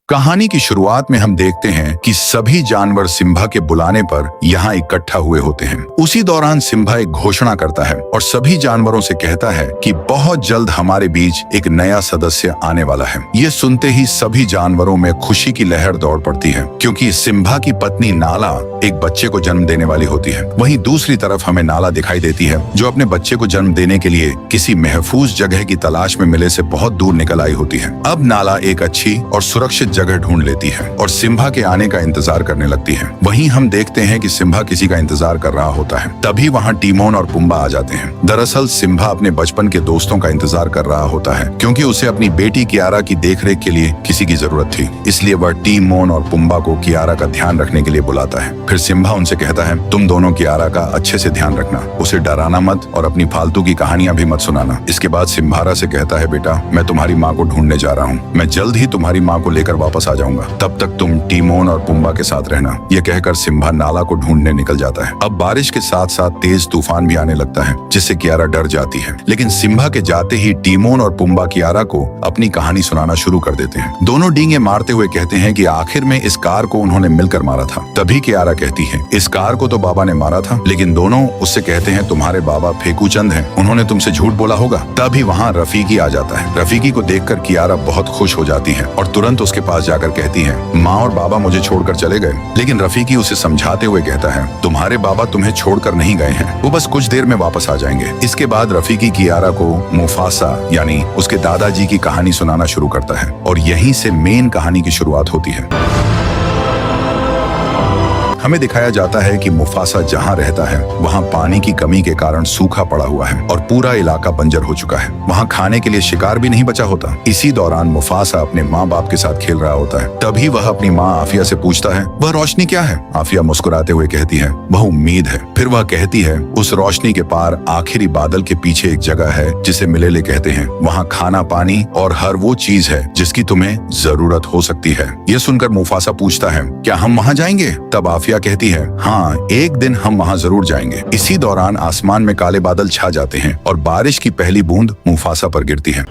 कहानी की शुरुआत में हम देखते हैं कि सभी जानवर सिम्बा के बुलाने पर यहाँ इकट्ठा हुए होते हैं। उसी दौरान सिम्बा एक घोषणा करता है और सभी जानवरों से कहता है कि बहुत जल्द हमारे बीच एक नया सदस्य आने वाला है। ये सुनते ही सभी जानवरों में खुशी की लहर दौड़ पड़ती है, क्योंकि सिम्बा की पत्नी नाला एक बच्चे को जन्म देने वाली होती है। वहीं दूसरी तरफ हमें नाला दिखाई देती है, जो अपने बच्चे को जन्म देने के लिए किसी महफूज जगह की तलाश में मिले से बहुत दूर निकल आई होती है। अब नाला एक अच्छी और सुरक्षित जगह ढूंढ लेती है और सिम्बा के आने का इंतजार करने लगती है। वहीं हम देखते हैं कि सिम्बा किसी का इंतजार कर रहा होता है। तभी वहाँ टीमोन और पुम्बा आ जाते हैं। दरअसल सिम्बा अपने बचपन के दोस्तों का इंतजार कर रहा होता है, क्योंकि उसे अपनी बेटी कियारा की देखरेख के लिए किसी की जरूरत थी। इसलिए वह टीमोन और पुम्बा को कियारा का ध्यान रखने के लिए बुलाता है। फिर सिम्बा उनसे कहता है, तुम दोनों कियारा का अच्छे से ध्यान रखना, उसे डराना मत और अपनी फालतू की कहानियां भी मत सुनाना। इसके बाद सिम्बारा से कहता है, बेटा मैं तुम्हारी माँ को ढूंढने जा रहा हूँ, मैं जल्द ही तुम्हारी माँ को लेकर वापस आ जाऊंगा, तब तक तुम टीमोन और पुम्बा के साथ रहना। यह कहकर सिम्बा नाला को ढूंढने निकल जाता है। अब बारिश के साथ साथ तेज तूफान भी आने लगता है, जिससे कियारा डर जाती है। लेकिन सिम्बा के जाते ही टीमोन और पुम्बा कियारा को अपनी कहानी सुनाना शुरू कर देते हैं। दोनों डींगे मारते हुए कहते हैं कि आखिर में इस कार को उन्होंने मिलकर मारा था। तभी कियारा कहती है, इस कार को तो बाबा ने मारा था। लेकिन दोनों उससे कहते हैं, तुम्हारे बाबा फेकूचंद हैं, उन्होंने तुमसे झूठ बोला होगा। तभी वहाँ रफीकी आ जाता है। रफीकी को देखकर कियारा बहुत खुश हो जाती है और तुरंत उसके पास जाकर कहती है, माँ और बाबा मुझे छोड़कर चले गए। लेकिन रफीकी उसे समझाते हुए कहता है, तुम्हारे बाबा तुम्हें छोड़कर नहीं गए हैं, वो बस कुछ देर में वापस आ जाएंगे। इसके बाद रफीकी कियारा को मुफासा यानी उसके दादाजी की कहानी सुनाना शुरू करता है और यहीं से मेन कहानी की शुरुआत होती है। हमें दिखाया जाता है कि मुफासा जहाँ रहता है वहाँ पानी की कमी के कारण सूखा पड़ा हुआ है और पूरा इलाका बंजर हो चुका है। वहाँ खाने के लिए शिकार भी नहीं बचा होता। इसी दौरान मुफासा अपने माँ बाप के साथ खेल रहा होता है। तभी वह अपनी माँ आफिया से पूछता है, वह रोशनी क्या है? आफिया मुस्कुराते हुए कहती है, वह उम्मीद है। फिर वह कहती है, उस रोशनी के पार आखिरी बादल के पीछे एक जगह है जिसे मिलेले कहते हैं। वहाँ खाना पानी और हर वो चीज है जिसकी तुम्हें जरूरत हो सकती है। यह सुनकर मुफासा पूछता है, क्या हम वहाँ जाएंगे? तब आफिया कहती है, हाँ एक दिन हम वहाँ जरूर जाएंगे। इसी दौरान आसमान में काले बादल छा जाते हैं और बारिश की पहली बूंद मुफासा पर गिरती है।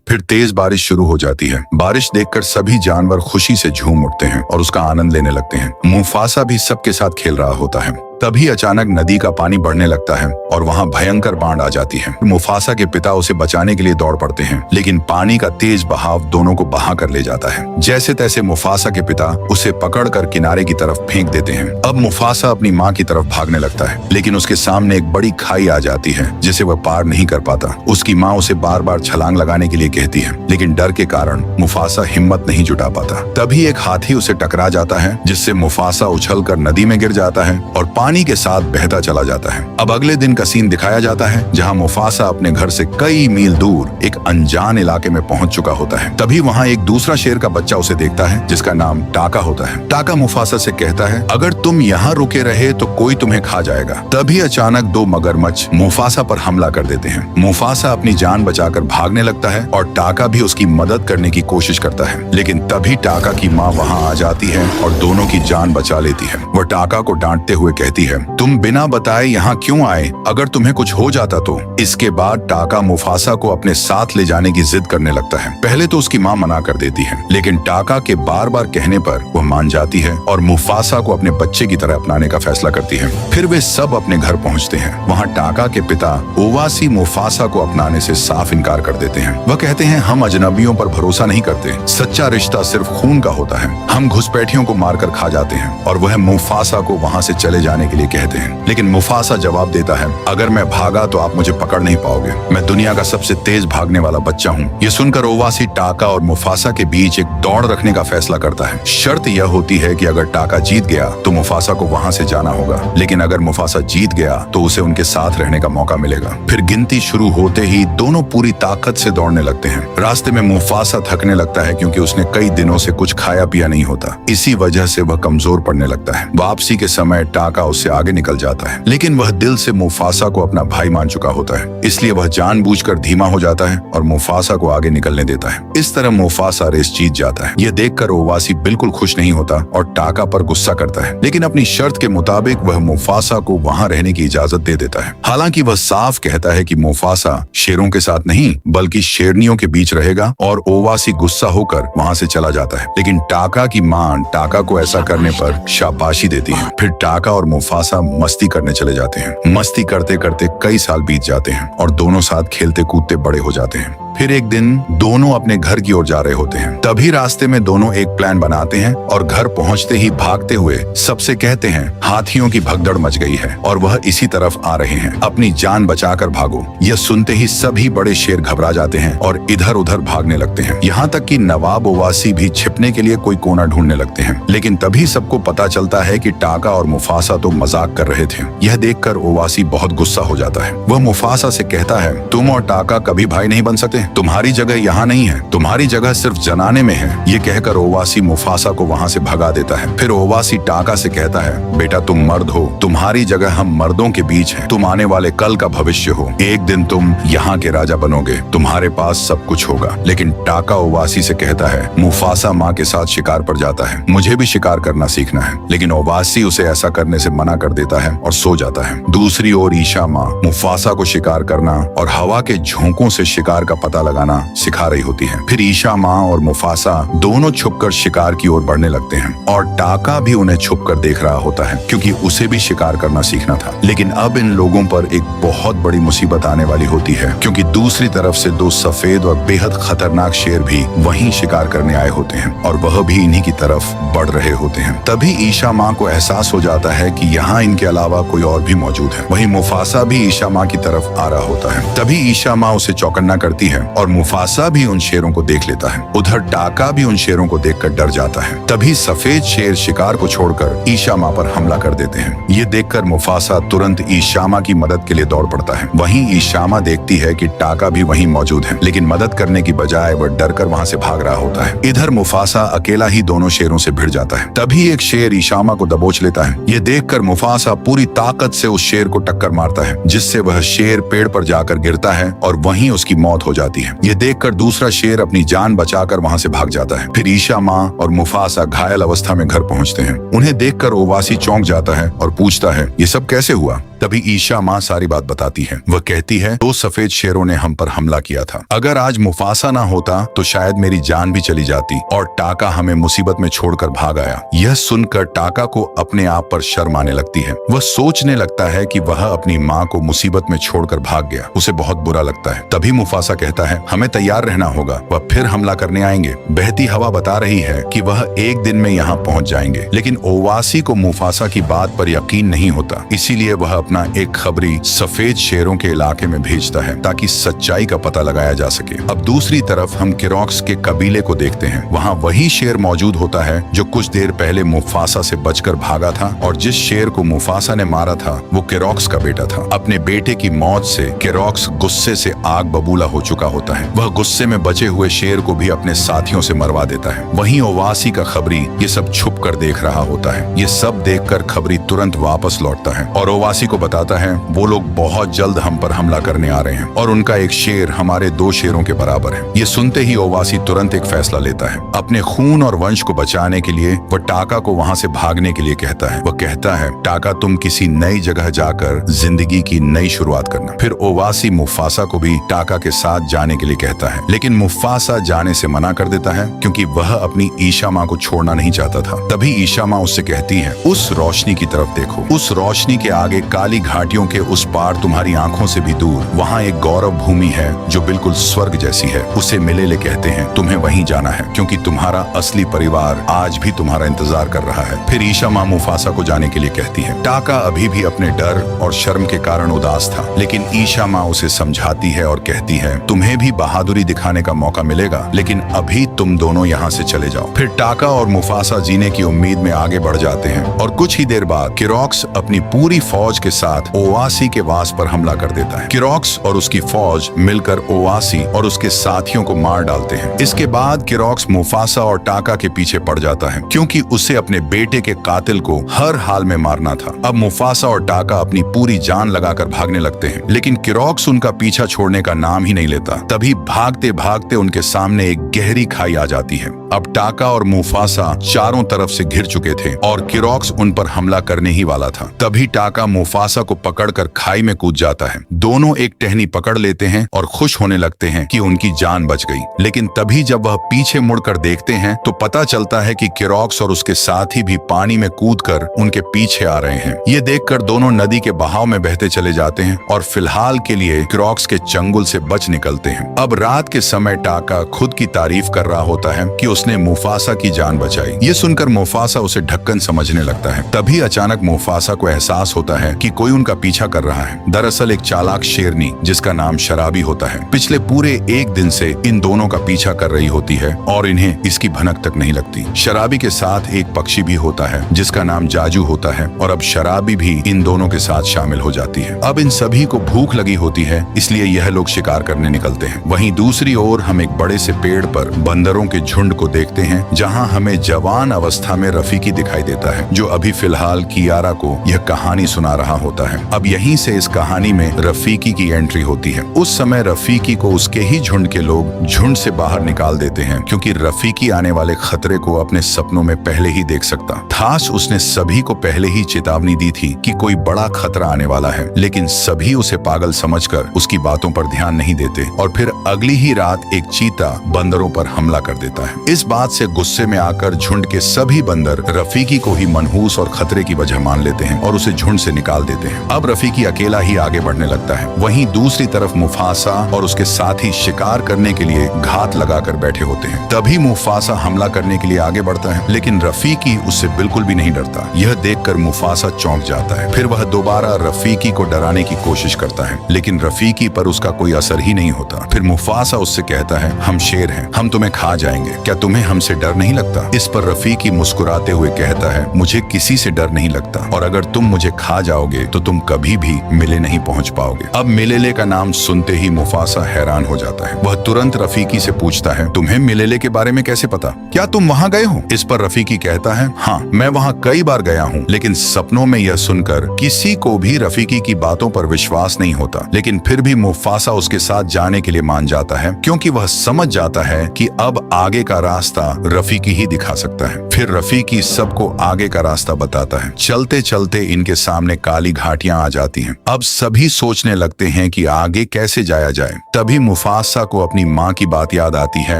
फिर तेज बारिश शुरू हो जाती है। बारिश देखकर सभी जानवर खुशी से झूम उठते हैं और उसका आनंद लेने लगते हैं। मुफासा भी सबके साथ खेल रहा होता है। तभी अचानक नदी का पानी बढ़ने लगता है और वहाँ भयंकर बाढ़ आ जाती है। मुफासा के पिता उसे बचाने के लिए दौड़ पड़ते हैं, लेकिन पानी का तेज बहाव दोनों को बहा कर ले जाता है। जैसे तैसे मुफासा के पिता उसे पकड़कर किनारे की तरफ फेंक देते हैं। अब मुफासा अपनी माँ की तरफ भागने लगता है, लेकिन उसके सामने एक बड़ी खाई आ जाती है जिसे वह पार नहीं कर पाता। उसकी माँ उसे बार बार छलांग लगाने के लिए कहती है, लेकिन डर के कारण मुफासा हिम्मत नहीं जुटा पाता। तभी एक हाथी उसे टकरा जाता है, जिससे मुफासा उछलकर नदी में गिर जाता है और पानी के साथ बहता चला जाता है। अब अगले दिन का सीन दिखाया जाता है, जहां मुफासा अपने घर से कई मील दूर एक अनजान इलाके में पहुंच चुका होता है। तभी वहां एक दूसरा शेर का बच्चा उसे देखता है, जिसका नाम टाका होता है। टाका मुफासा से कहता है, अगर तुम यहाँ रुके रहे तो कोई तुम्हें खा जाएगा। तभी अचानक दो मगरमच्छ मुफासा पर हमला कर देते हैं। मुफासा अपनी जान बचाकर भागने लगता है और टाका भी उसकी मदद करने की कोशिश करता है, लेकिन तभी टाका की माँ वहाँ आ जाती है और दोनों की जान बचा लेती है। वह टाका को डांटते हुए कहती है, तुम बिना बताए यहाँ क्यों आए? अगर तुम्हें कुछ हो जाता तो? इसके बाद टाका मुफासा को अपने साथ ले जाने की जिद करने लगता है। पहले तो उसकी माँ मना कर देती है, लेकिन टाका के बार बार कहने पर वह मान जाती है और मुफासा को अपने बच्चे की तरह अपनाने का फैसला करती है। फिर वे सब अपने घर पहुँचते हैं। वहाँ टाका के पिता ओवासी मुफासा को अपनाने से साफ इनकार कर देते हैं। वह कहते हैं, हम अजनबियों पर भरोसा नहीं करते, सच्चा रिश्ता सिर्फ खून का होता है। हम घुसपैठियों को मारकर खा जाते हैं। और वह मुफासा को वहाँ से चले जाने के लिए कहते हैं, लेकिन मुफासा जवाब देता है, अगर मैं भागा तो आप मुझे पकड़ नहीं पाओगे, मैं दुनिया का सबसे तेज भागने वाला बच्चा हूँ। ये सुनकर ओवासी टाका और मुफासा के बीच एक दौड़ रखने का फैसला करता है। शर्त यह होती है कि अगर टाका जीत गया तो मुफासा को वहाँ से जाना होगा, लेकिन अगर मुफासा जीत गया तो उसे उनके साथ रहने का मौका मिलेगा। फिर गिनती शुरू होते ही दोनों पूरी ताकत से दौड़ने लगते हैं। रास्ते में मुफासा थकने लगता है, क्योंकि उसने कई दिनों से कुछ खाया पिया नहीं होता। इसी वजह से वह कमजोर पड़ने लगता है। वापसी के समय टाका उससे आगे निकल जाता है, लेकिन वह दिल से मुफासा को अपना भाई मान चुका होता है, इसलिए वह जानबूझकर धीमा हो जाता है और मुफासा को आगे निकलने देता है। इस तरह मुफासा रेस जीत जाता है। यह देखकर ओवासी बिल्कुल खुश नहीं होता और टाका पर गुस्सा करता है, लेकिन अपनी शर्त के मुताबिक वह मुफासा को वहां रहने की इजाजत दे देता है। हालांकि वह साफ कहता है कि मुफासा शेरों के साथ नहीं बल्कि शेरनियों के बीच रहेगा, और ओवासी गुस्सा होकर वहां से चला जाता है। लेकिन टाका की मां टाका को ऐसा करने पर शाबाशी देती है। फिर टाका और मुफासा मस्ती करने चले जाते हैं। मस्ती करते करते कई साल बीत जाते हैं और दोनों साथ खेलते कूदते बड़े हो जाते हैं। फिर एक दिन दोनों अपने घर की ओर जा रहे होते हैं। तभी रास्ते में दोनों एक प्लान बनाते हैं और घर पहुंचते ही भागते हुए सबसे कहते हैं हाथियों की भगदड़ मच गई है और वह इसी तरफ आ रहे हैं, अपनी जान बचाकर भागो। यह सुनते ही सभी बड़े शेर घबरा जाते हैं और इधर उधर भागने लगते हैं। यहाँ तक कि नवाब ओवासी भी छिपने के लिए कोई कोना ढूंढने लगते हैं। लेकिन तभी सबको पता चलता है कि टाका और मुफासा तो मजाक कर रहे थे। यह देखकर ओवासी बहुत गुस्सा हो जाता है। वह मुफासा से कहता है, तुम और टाका कभी भाई नहीं बन सकते, तुम्हारी जगह यहाँ नहीं है, तुम्हारी जगह सिर्फ जनाने में है। ये कहकर ओवासी मुफासा को वहाँ से भगा देता है। फिर ओवासी टाका से कहता है, बेटा तुम मर्द हो, तुम्हारी जगह हम मर्दों के बीच है, तुम आने वाले कल का भविष्य हो, एक दिन तुम यहाँ के राजा बनोगे, तुम्हारे पास सब कुछ होगा। लेकिन टाका ओवासी से कहता है, मुफासा माँ के साथ शिकार पर जाता है, मुझे भी शिकार करना सीखना है। लेकिन ओवासी उसे ऐसा करने से मना कर देता है और सो जाता है। दूसरी ओर ईशा माँ मुफासा को शिकार करना और हवा के झोंकों से शिकार का पता लगाना सिखा रही होती है। फिर ईशा माँ और मुफासा दोनों छुपकर शिकार की ओर बढ़ने लगते हैं और टाका भी उन्हें छुपकर देख रहा होता है, क्योंकि उसे भी शिकार करना सीखना था। लेकिन अब इन लोगों पर एक बहुत बड़ी मुसीबत आने वाली होती है, क्योंकि दूसरी तरफ से दो सफेद और बेहद खतरनाक शेर भी वहीं शिकार करने आए होते हैं और वह भी इन्हीं की तरफ बढ़ रहे होते हैं। तभी ईशा माँ को एहसास हो जाता है कि यहाँ इनके अलावा कोई और भी मौजूद है। वहीं मुफासा भी ईशा माँ की तरफ आ रहा होता है। तभी ईशा माँ उसे चौकन्ना करती है और मुफासा भी उन शेरों को देख लेता है। उधर टाका भी उन शेरों को देखकर डर जाता है। तभी सफेद शेर शिकार को छोड़कर ईशा माँ पर हमला कर देते हैं। ये देखकर मुफासा तुरंत ईशामा की मदद के लिए दौड़ पड़ता है। वहीं ईशामा देखती है कि टाका भी वहीं मौजूद है, लेकिन मदद करने की बजाय वह डरकर वहां से भाग रहा होता है। इधर मुफासा अकेला ही दोनों शेरों से भिड़ जाता है। तभी एक शेर ईशामा को दबोच लेता है। ये देखकर मुफासा पूरी ताकत से उस शेर को टक्कर मारता है, जिससे वह शेर पेड़ पर जाकर गिरता है और वहीं उसकी मौत हो जाती है। ये देखकर दूसरा शेर अपनी जान बचाकर वहां से भाग जाता है। फिर ईशा माँ और मुफासा घायल अवस्था में घर पहुंचते हैं। उन्हें देखकर ओवासी चौंक जाता है और पूछता है, ये सब कैसे हुआ? तभी ईशा माँ सारी बात बताती है। वह कहती है, दो सफेद शेरों ने हम पर हमला किया था। अगर आज मुफासा ना होता तो शायद मेरी जान भी चली जाती और टाका हमें मुसीबत में छोड़कर भाग आया। यह सुनकर टाका को अपने आप पर शर्म आने लगती है। वह सोचने लगता है कि वह अपनी माँ को मुसीबत में छोड़कर भाग गया। उसे बहुत बुरा लगता है। तभी मुफासा कहता है, हमें तैयार रहना होगा, वह फिर हमला करने आएंगे। बहती हवा बता रही है कि वह एक दिन में यहाँ पहुँच जाएंगे। लेकिन ओवासी को मुफासा की बात पर यकीन नहीं होता, इसीलिए वह अपना एक खबरी सफेद शेरों के इलाके में भेजता है ताकि सच्चाई का पता लगाया जा सके। अब दूसरी तरफ हम किरोक्स के कबीले को देखते हैं। वहाँ वही शेर मौजूद होता है जो कुछ देर पहले मुफासा से बचकर भागा था, और जिस शेर को मुफासा ने मारा था वो किरोक्स का बेटा था। अपने बेटे की मौत से किरोक्स गुस्से से आग बबूला हो चुका होता है। वह गुस्से में बचे हुए शेर को भी अपने साथियों से मरवा देता है। वहीं ओवासी का खबरी ये सब छुप कर देख रहा होता है। ये सब देखकर खबरी तुरंत वापस लौटता है और ओवासी को बताता है, वो लोग बहुत जल्द हम पर हमला करने आ रहे हैं और उनका एक शेर हमारे दो शेरों के बराबर है। ये सुनते ही ओवासी तुरंत एक फैसला लेता है। अपने खून और वंश को बचाने के लिए वह टाका को वहां से भागने के लिए कहता है। वह कहता है, टाका तुम किसी नई जगह जाकर जिंदगी की नई शुरुआत करना। फिर ओवासी मुफासा को भी टाका के साथ जाने के लिए कहता है, लेकिन मुफासा जाने से मना कर देता है क्योंकि वह अपनी ईशा माँ को छोड़ना नहीं चाहता था। तभी ईशा माँ उससे कहती है, उस रोशनी की तरफ देखो। उस रोशनी के आगे काली घाटियों के उस पार तुम्हारी आंखों से भी दूर वहाँ एक गौरव भूमि है जो बिल्कुल स्वर्ग जैसी है। उसे मिलेले कहते हैं। तुम्हें वहीं जाना है क्योंकि तुम्हारा असली परिवार आज भी तुम्हारा इंतजार कर रहा है। फिर ईशा माँ मुफासा को जाने के लिए कहती है। टाका अभी भी अपने डर और शर्म के कारण उदास था, लेकिन ईशा माँ उसे समझाती है और कहती है, तुम्हें भी बहादुरी दिखाने का मौका मिलेगा, लेकिन अभी तुम दोनों यहाँ से चले जाओ। फिर टाका और मुफासा जीने की उम्मीद में आगे बढ़ जाते हैं और कुछ ही देर बाद किरोक्स अपनी पूरी फौज के साथ ओवासी के वास पर हमला कर देता है। किरोक्स और उसकी फौज मिलकर ओवासी और उसके साथियों को मार डालते हैं। इसके बाद किरोक्स मुफासा और टाका के पीछे पड़ जाता है क्योंकि उसे अपने बेटे के कातिल को हर हाल में मारना था। अब मुफासा और टाका अपनी पूरी जान लगाकर भागने लगते हैं, लेकिन किरोक्स उनका पीछा छोड़ने का नाम ही नहीं लेता। तभी भागते भागते उनके सामने एक गहरी खाई आ जाती है। अब टाका और मुफासा चारों तरफ से घिर चुके थे और किरोक्स उन पर हमला करने ही वाला था। तभी टाका मुफासा को पकड़कर खाई में कूद जाता है। दोनों एक टहनी पकड़ लेते हैं और खुश होने लगते हैं कि उनकी जान बच गई। लेकिन तभी जब वह पीछे मुड़कर देखते हैं तो पता चलता है कि किरोक्स और उसके साथी भी पानी में कूदकर उनके पीछे आ रहे हैं। ये देखकर दोनों नदी के बहाव में बहते चले जाते हैं और फिलहाल के लिए किरोक्स के चंगुल से बच निकलते हैं। अब रात के समय टाका खुद की तारीफ कर रहा होता है कि उसने मुफासा की जान बचाई। ये सुनकर मुफासा उसे ढक्कन समझने लगता है। तभी अचानक मुफासा को एहसास होता है कि कोई उनका पीछा कर रहा है। दरअसल एक चालाक शेरनी जिसका नाम शराबी होता है पिछले पूरे एक दिन से इन दोनों का पीछा कर रही होती है और इन्हें इसकी भनक तक नहीं लगती। शराबी के साथ एक पक्षी भी होता है जिसका नाम जाजू होता है और अब शराबी भी इन दोनों के साथ शामिल हो जाती है। अब इन सभी को भूख लगी होती है, इसलिए यह लोग शिकार करने निकलते हैं। वहीं दूसरी ओर हम एक बड़े से पेड़ पर बंदरों के झुंड को देखते हैं जहां हमें जवान अवस्था में रफीकी दिखाई देता है जो अभी फिलहाल कियारा को यह कहानी सुना रहा होता है। अब यहीं से इस कहानी में रफीकी की एंट्री होती है। उस समय रफीकी को उसके ही झुंड के लोग झुंड से बाहर निकाल देते हैं क्योंकि रफीकी आने वाले खतरे को अपने सपनों में पहले ही देख सकता था। उसने सभी को पहले ही चेतावनी दी थी कि कोई बड़ा खतरा आने वाला है, लेकिन सभी उसे पागल समझकर उसकी बातों पर ध्यान नहीं देते और फिर अगली ही रात एक चीता बंदरों पर हमला कर देता है। इस बात से गुस्से में आकर झुंड के सभी बंदर रफीकी को ही मनहूस और खतरे की वजह मान लेते हैं और उसे झुंड से निकाल देते हैं। अब रफीकी अकेला ही आगे बढ़ने लगता है। वहीं दूसरी तरफ मुफासा और उसके साथी शिकार करने के लिए घात लगाकर बैठे होते हैं। तभी मुफासा हमला करने के लिए आगे बढ़ता है, लेकिन रफीकी उससे बिल्कुल भी नहीं डरता। यह देखकर मुफासा चौंक जाता है। फिर वह दोबारा रफीकी को डराने की कोशिश करता है, लेकिन रफीकी पर उसका कोई असर ही नहीं होता। फिर मुफासा उससे कहता है, हम शेर हैं, हम तुम्हें खा जाएंगे, क्या तुम्हें हमसे डर नहीं लगता? इस पर रफीकी मुस्कुराते हुए कहता है, मुझे किसी से डर नहीं लगता और अगर तुम मुझे खा जाओगे तो तुम कभी भी मिले नहीं पहुंच पाओगे। अब मिलेले का नाम सुनते ही मुफासा हैरान हो जाता है। वह तुरंत रफीकी से पूछता है, तुम्हें मिलेले के बारे में कैसे पता? क्या तुम वहाँ गए हो? इस पर रफीकी कहता है, हाँ, मैं वहाँ कई बार गया हूँ, लेकिन सपनों में यह सुनकर किसी को भी रफीकी की बातों पर विश्वास नहीं होता। लेकिन फिर भी मुफासा उसके साथ जाने के लिए मान जाता है क्योंकि वह समझ जाता है कि अब आगे का रास्ता रफीकी ही दिखा सकता है। फिर रफीकी सबको आगे का रास्ता बताता है। चलते चलते इनके सामने काली घाटियां आ जाती हैं। अब सभी सोचने लगते हैं कि आगे कैसे जाया जाए। तभी मुफासा को अपनी माँ की बात याद आती है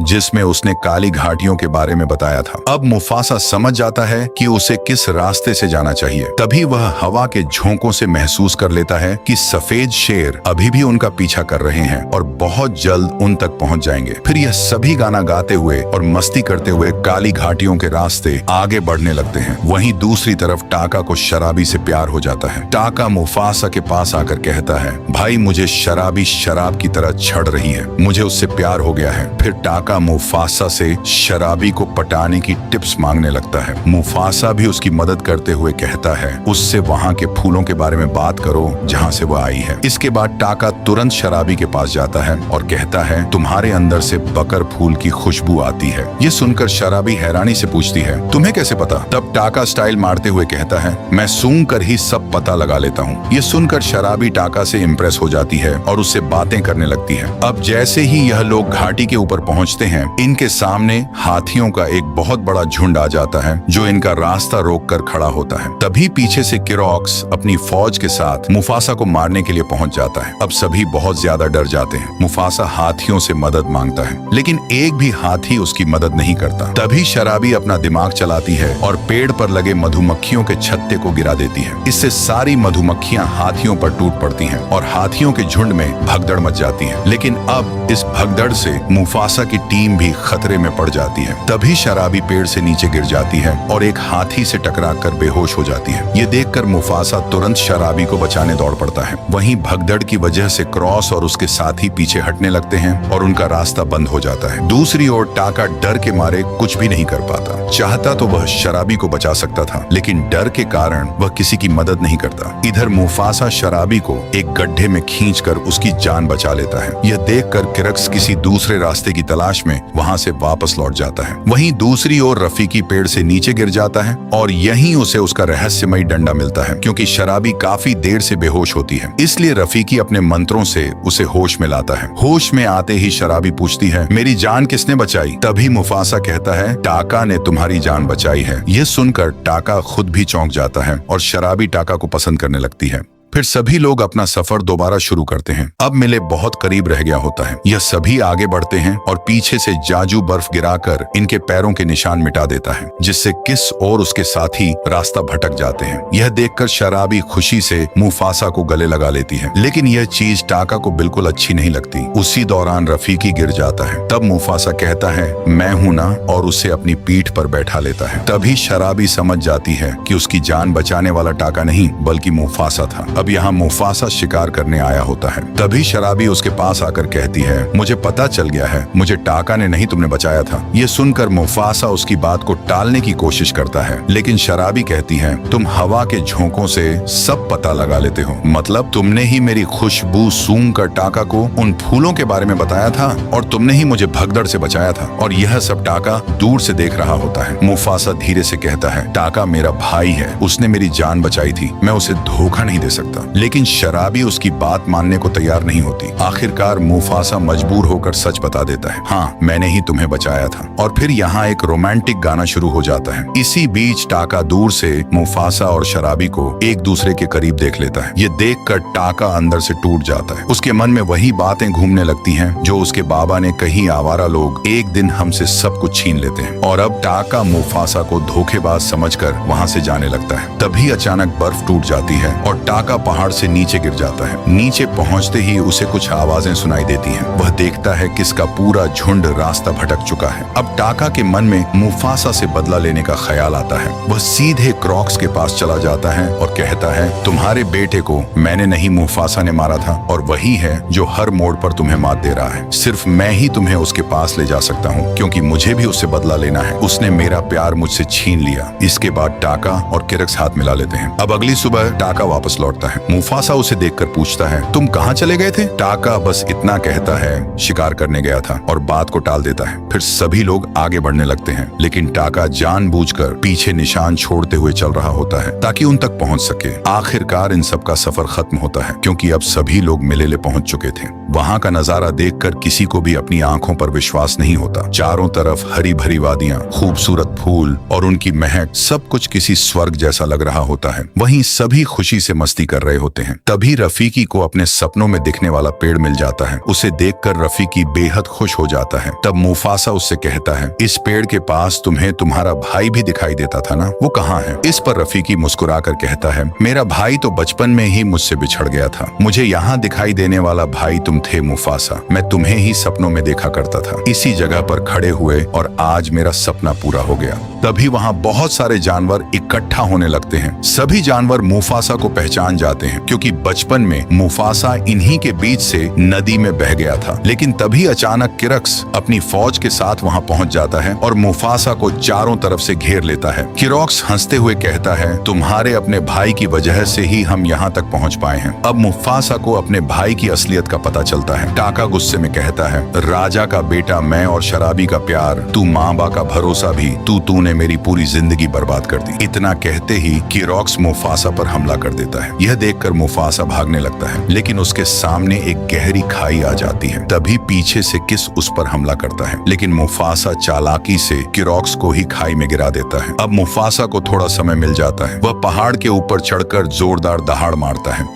जिसमें उसने काली घाटियों के बारे में बताया था। अब मुफासा समझ जाता है कि उसे किस रास्ते से जाना चाहिए। तभी वह हवा के झोंकों से महसूस कर लेता है कि सफेद शेर अभी भी उनका पीछा कर रहे हैं और बहुत जल्द उन तक पहुंच जाएंगे। फिर यह सभी गाना गाते हुए और मस्ती करते हुए काली घाटियों के रास्ते आगे बढ़ने लगते हैं। वहीं दूसरी तरफ टाका को शराबी से प्यार हो जाता है। टाका मुफासा के पास आकर कहता है, भाई मुझे शराबी शराब की तरह छड़ रही है, मुझे उससे प्यार हो गया है। फिर टाका मुफासा से शराबी को पटाने की टिप्स मांगने लगता है। मुफासा भी उसकी मदद करते हुए कहता है, उससे वहाँ के फूलों के बारे में बात करो जहाँ से वह आई है। इसके बाद टाका तुरंत शराबी के पास जाता है और कहता है, तुम्हारे अंदर से बकर फूल की खुशबू आती है। ये सुनकर शराबी हैरानी से पूछती है, तुम्हें कैसे पता? तब टाका स्टाइल मारते हुए कहता है, मैं सूंघ कर ही सब पता लगा लेता हूँ। ये सुनकर शराबी टाका से इम्प्रेस हो जाती है और उससे बातें करने लगती है। अब जैसे ही यह लोग घाटी के ऊपर पहुँचते हैं, इनके सामने हाथियों का एक बहुत बड़ा झुंड आ जाता है जो इनका रास्ता रोक कर खड़ा होता है। तभी पीछे से किरोक्स अपनी फौज के साथ मुफासा को मारने के लिए पहुंच जाता है। अब सभी बहुत ज्यादा डर जाते हैं। मुफासा हाथियों से मदद मांगता है, लेकिन एक भी हाथी उसकी मदद नहीं करता। तभी शराबी अपना दिमाग चलाती है और पेड़ पर लगे मधुमक्खियों के छत्ते को गिरा देती है। इससे सारी मधुमक्खियां हाथियों पर टूट पड़ती हैं और हाथियों के झुंड में भगदड़ मच जाती है। लेकिन अब इस भगदड़ से मुफासा की टीम भी खतरे में पड़ जाती है। तभी शराबी पेड़ से नीचे गिर जाती है और एक हाथी से टकराकर बेहोश हो जाती है। ये देखकर मुफासा तुरंत शराबी को बचाने दौड़ पड़ता है। वहीं भगदड़ की वजह से क्रॉस और उसके साथी पीछे हटने लगते हैं और उनका रास्ता बंद हो जाता है। दूसरी ओर टाका डर के मारे कुछ भी नहीं कर पाता। चाहता तो वह शराबी को बचा सकता था, लेकिन डर के कारण वह किसी की मदद नहीं करता। इधर मुफासा शराबी को एक गड्ढे में खींचकर उसकी जान बचा लेता है। यह देखकर किरक्स किसी दूसरे रास्ते की तलाश में वहां से वापस लौट जाता है। वहीं दूसरी ओर रफीकी पेड़ से नीचे गिर जाता है और यहीं उसे उसका रहस्यमयी डंडा मिलता है। क्योंकि शराबी काफी देर से बेहोश होती है, इसलिए रफीकी अपने मंत्रों से उसे होश में लाता है। होश में आते ही शराबी पूछती है, मेरी जान किसने बचाई? तभी मुफासा कहता है, टाका ने तुम्हारी जान बचाई है। यह सुनकर टाका खुद भी चौंक जाता है और शराबी टाका को पसंद करने लगती है। फिर सभी लोग अपना सफर दोबारा शुरू करते हैं। अब मिले बहुत करीब रह गया होता है। यह सभी आगे बढ़ते हैं और पीछे से जाजू बर्फ गिराकर इनके पैरों के निशान मिटा देता है, जिससे किस और उसके साथी रास्ता भटक जाते हैं। यह देखकर शराबी खुशी से मुफासा को गले लगा लेती है, लेकिन यह चीज टाका को बिल्कुल अच्छी नहीं लगती। उसी दौरान रफीकी गिर जाता है। तब मुफासा कहता है, मैं हूं ना, और उसे अपनी पीठ पर बैठा लेता है। तभी शराबी समझ जाती है कि उसकी जान बचाने वाला टाका नहीं बल्कि मुफासा था। अब यहाँ मुफासा शिकार करने आया होता है। तभी शराबी उसके पास आकर कहती है, मुझे पता चल गया है, मुझे टाका ने नहीं तुमने बचाया था। ये सुनकर मुफासा उसकी बात को टालने की कोशिश करता है, लेकिन शराबी कहती है, तुम हवा के झोंकों से सब पता लगा लेते हो। मतलब तुमने ही मेरी खुशबू सूंघ कर टाका को उन फूलों के बारे में बताया था और तुमने ही मुझे भगदड़ से बचाया था। और यह सब टाका दूर से देख रहा होता है। मुफासा धीरे से कहता है, टाका मेरा भाई है, उसने मेरी जान बचाई थी, मैं उसे धोखा नहीं दे सकता। लेकिन शराबी उसकी बात मानने को तैयार नहीं होती। आखिरकार मुफासा मजबूर होकर सच बता देता है, हाँ मैंने ही तुम्हें बचाया था। और फिर यहाँ एक रोमांटिक गाना शुरू हो जाता है। इसी बीच टाका दूर से मुफासा और शराबी को एक दूसरे के करीब देख लेता है। ये देखकर टाका अंदर से टूट जाता है। उसके मन में वही बातें घूमने लगती हैं जो उसके बाबा ने कही, आवारा लोग एक दिन हमसे सब कुछ छीन लेते हैं। और अब टाका मुफासा को धोखेबाज समझकर वहाँ से जाने लगता है। तभी अचानक बर्फ टूट जाती है और टाका पहाड़ से नीचे गिर जाता है। नीचे पहुंचते ही उसे कुछ आवाजें सुनाई देती हैं। वह देखता है कि इसका पूरा झुंड रास्ता भटक चुका है। अब टाका के मन में मुफासा से बदला लेने का ख्याल आता है। वह सीधे क्रॉक्स के पास चला जाता है और कहता है, तुम्हारे बेटे को मैंने नहीं मुफासा ने मारा था, और वही है जो हर मोड़ पर तुम्हें मात दे रहा है। सिर्फ मैं ही तुम्हें उसके पास ले जा सकता हूँ, क्योंकि मुझे भी उससे बदला लेना है। उसने मेरा प्यार मुझसे छीन लिया। इसके बाद टाका और किरक्स हाथ मिला लेते हैं। अब अगली सुबह टाका वापस लौटता है। मुफासा उसे देखकर पूछता है, तुम कहाँ चले गए थे? टाका बस इतना कहता है, शिकार करने गया था, और बात को टाल देता है। फिर सभी लोग आगे बढ़ने लगते हैं, लेकिन टाका जानबूझकर पीछे निशान छोड़ते हुए चल रहा होता है ताकि उन तक पहुंच सके। आखिरकार इन सब का सफर खत्म होता है, क्योंकि अब सभी लोग मिलेले पहुंच चुके थे। वहां का नजारा देखकर किसी को भी अपनी आंखों पर विश्वास नहीं होता। चारों तरफ हरी भरी वादियां, खूबसूरत फूल और उनकी महक, सब कुछ किसी स्वर्ग जैसा लग रहा होता है। वहीं सभी खुशी से मस्ती कर रहे होते हैं। तभी रफीकी को अपने सपनों में दिखने वाला पेड़ मिल जाता है। उसे देखकर रफीकी बेहद खुश हो जाता है। तब मुफासा उससे कहता है, इस पेड़ के पास तुम्हें तुम्हारा भाई भी दिखाई देता था ना, वो कहाँ है? इस पर रफीकी मुस्कुराकर कहता है, मेरा भाई तो बचपन में ही मुझसे बिछड़ गया था। मुझे यहाँ दिखाई देने वाला भाई तुम थे मुफासा। मैं तुम्हें ही सपनों में देखा करता था। इसी जगह पर खड़े हुए और आज मेरा सपना पूरा हो गया। तभी वहाँ बहुत सारे जानवर इकट्ठा होने लगते हैं। सभी जानवर मुफासा को पहचान जाते हैं, क्योंकि बचपन में मुफासा इन्हीं के बीच से नदी में बह गया था। लेकिन तभी अचानक किरक्स अपनी फौज के साथ वहां पहुंच जाता है और मुफासा को चारों तरफ से घेर लेता है। किरक्स हंसते हुए कहता है, तुम्हारे अपने भाई की वजह से ही हम यहाँ तक पहुँच पाए हैं। अब मुफासा को अपने भाई की असलियत का पता चलता है। टाका गुस्से में कहता है, राजा का बेटा मैं और शराबी का प्यार, तू माँ बाप का भरोसा भी, तूने मेरी पूरी जिंदगी बर्बाद कर दी। इतना कहते ही किरक्स मुफासा पर हमला कर देता है। यह देखकर मुफासा भागने लगता है, लेकिन उसके सामने एक गहरी खाई आ जाती है। तभी पीछे से किस उस पर हमला करता है, लेकिन मुफासा चालाकी से किरक्स को ही खाई में गिरा देता है। अब मुफासा को थोड़ा समय मिल जाता है। वह पहाड़ के ऊपर चढ़कर जोरदार दहाड़ मारता है।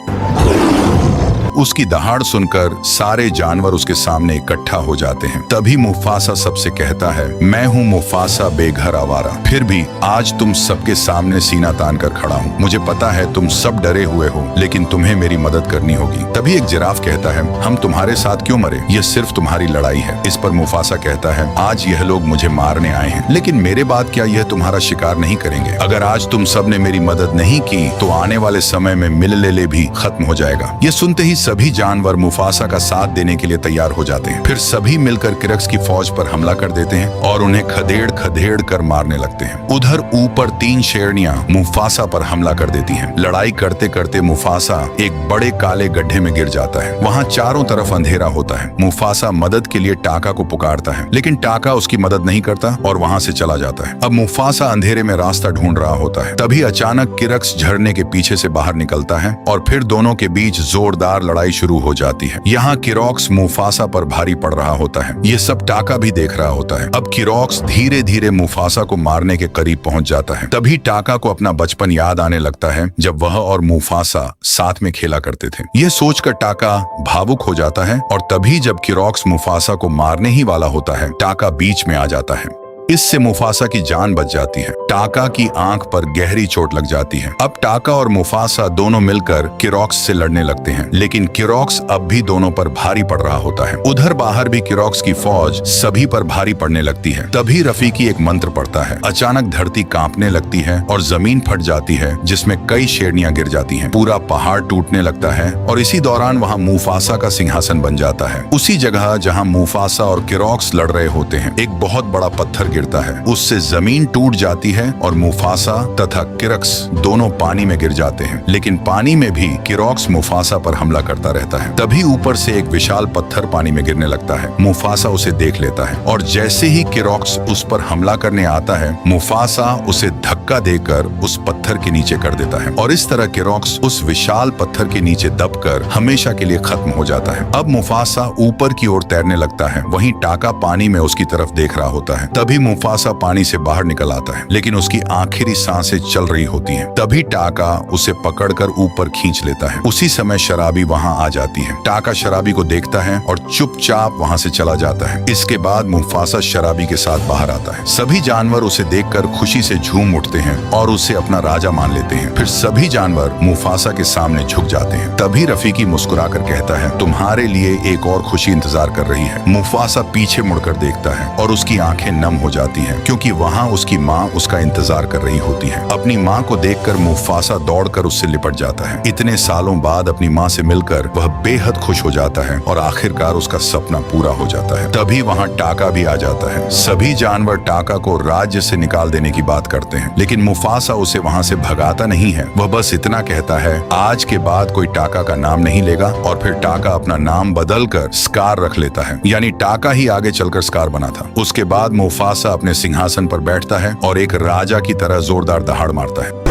उसकी दहाड़ सुनकर सारे जानवर उसके सामने इकट्ठा हो जाते हैं। तभी मुफासा सबसे कहता है, मैं हूँ मुफासा बेघर आवारा, फिर भी आज तुम सबके सामने सीना तान कर खड़ा हूँ। मुझे पता है तुम सब डरे हुए हो, लेकिन तुम्हें मेरी मदद करनी होगी। तभी एक जिराफ कहता है, हम तुम्हारे साथ क्यों मरे, ये सिर्फ तुम्हारी लड़ाई है। इस पर मुफासा कहता है, आज यह लोग मुझे मारने आए हैं, लेकिन मेरे बाद क्या यह तुम्हारा शिकार नहीं करेंगे? अगर आज तुम सब ने मेरी मदद नहीं की तो आने वाले समय में मिललेले भी खत्म हो जाएगा। ये सुनते ही सभी जानवर मुफासा का साथ देने के लिए तैयार हो जाते हैं। फिर सभी मिलकर किरक्स की फौज पर हमला कर देते हैं और उन्हें खदेड़ खदेड़ कर मारने लगते हैं। उधर ऊपर 3 शेरनियां मुफासा पर हमला कर देती हैं। लड़ाई करते करते मुफासा एक बड़े काले गड्ढे में गिर जाता है। वहाँ चारों तरफ अंधेरा होता है। मुफासा मदद के लिए टाका को पुकारता है, लेकिन टाका उसकी मदद नहीं करता और वहाँ से चला जाता है। अब मुफासा अंधेरे में रास्ता ढूंढ रहा होता है। तभी अचानक किरक्स झरने के पीछे से बाहर निकलता है और फिर दोनों के बीच जोरदार लड़ाई शुरू हो जाती है। यहाँ किरॉक्स मुफासा पर भारी पड़ रहा होता है। ये सब टाका भी देख रहा होता है। अब किरॉक्स धीरे धीरे मुफासा को मारने के करीब पहुंच जाता है। तभी टाका को अपना बचपन याद आने लगता है, जब वह और मुफासा साथ में खेला करते थे। यह सोचकर टाका भावुक हो जाता है और तभी जब किरॉक्स मुफासा को मारने ही वाला होता है, टाका बीच में आ जाता है। इससे मुफासा की जान बच जाती है। टाका की आंख पर गहरी चोट लग जाती है। अब टाका और मुफासा दोनों मिलकर किरॉक्स से लड़ने लगते हैं, लेकिन किरॉक्स अब भी दोनों पर भारी पड़ रहा होता है। उधर बाहर भी किरॉक्स की फौज सभी पर भारी पड़ने लगती है। तभी रफीकी एक मंत्र पढ़ता है। अचानक धरती कांपने लगती है और जमीन फट जाती है, जिसमें कई शेरनियां गिर जाती हैं। पूरा पहाड़ टूटने लगता है और इसी दौरान वहाँ मुफासा का सिंहासन बन जाता है। उसी जगह जहाँ मुफासा और किरॉक्स लड़ रहे होते हैं, एक बहुत बड़ा पत्थर गिरता है। उससे जमीन टूट जाती है और मुफासा तथा किरक्स दोनों पानी में गिर जाते हैं। लेकिन पानी में भी किरॉक्स मुफासा पर हमला करता रहता है। तभी ऊपर से एक विशाल पत्थर पानी में गिरने लगता है। मुफासा उसे देख लेता है और जैसे ही किरॉक्स उस पर हमला करने आता है, मुफासा उसे धक्का देकर उस पत्थर के नीचे कर देता है और इस तरह किरॉक्स उस विशाल पत्थर के नीचे दबकर हमेशा के लिए खत्म हो जाता है। अब मुफासा ऊपर की ओर तैरने लगता है। वहीं टाका पानी में उसकी तरफ देख रहा होता है। तभी मुफासा पानी से बाहर निकल आता है, लेकिन उसकी आखिरी सांसें चल रही होती हैं। तभी टाका उसे पकड़कर ऊपर खींच लेता है। उसी समय शराबी वहां आ जाती है। टाका शराबी को देखता है और चुपचाप वहां से चला जाता है। इसके बाद मुफासा शराबी के साथ बाहर आता है। सभी जानवर उसे देखकर खुशी से झूम उठते हैं और उसे अपना राजा मान लेते हैं। फिर सभी जानवर मुफासा के सामने झुक जाते हैं। तभी रफीकी मुस्कुराकर कहता है, तुम्हारे लिए एक और खुशी इंतजार कर रही है। मुफासा पीछे मुड़कर देखता है और उसकी आंखें नम हो जाती हैं, क्योंकि वहाँ उसकी माँ उसका इंतजार कर रही होती है। अपनी माँ को देखकर मुफासा दौड़कर उससे लिपट जाता है। इतने सालों बाद अपनी माँ से मिलकर वह बेहद खुश हो जाता है और आखिरकार उसका सपना पूरा हो जाता है। तभी वहाँ टाका भी आ जाता है। सभी जानवर टाका को राज्य से निकाल देने की बात करते हैं, लेकिन मुफासा उसे वहाँ से भगाता नहीं है। वह बस इतना कहता है, आज के बाद कोई टाका का नाम नहीं लेगा, और फिर टाका अपना नाम बदलकर स्कार रख लेता है। यानी टाका ही आगे चलकर स्कार बना था। उसके बाद मुफासा अपने सिंहासन पर बैठता है और एक राजा की तरह जोरदार दहाड़ मारता है।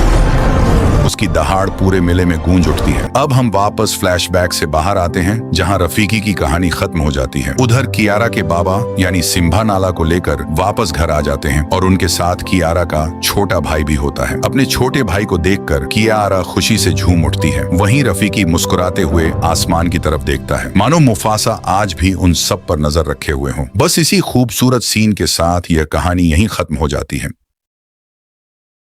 उसकी दहाड़ पूरे मेले में गूंज उठती है। अब हम वापस फ्लैशबैक से बाहर आते हैं, जहां रफीकी की कहानी खत्म हो जाती है। उधर कियारा के बाबा यानी सिम्बा नाला को लेकर वापस घर आ जाते हैं और उनके साथ कियारा का छोटा भाई भी होता है। अपने छोटे भाई को देखकर कियारा खुशी से झूम उठती है। वहीं रफीकी मुस्कुराते हुए आसमान की तरफ देखता है, मानो मुफासा आज भी उन सब पर नजर रखे हुए हों। बस इसी खूबसूरत सीन के साथ यह कहानी यहीं खत्म हो जाती है।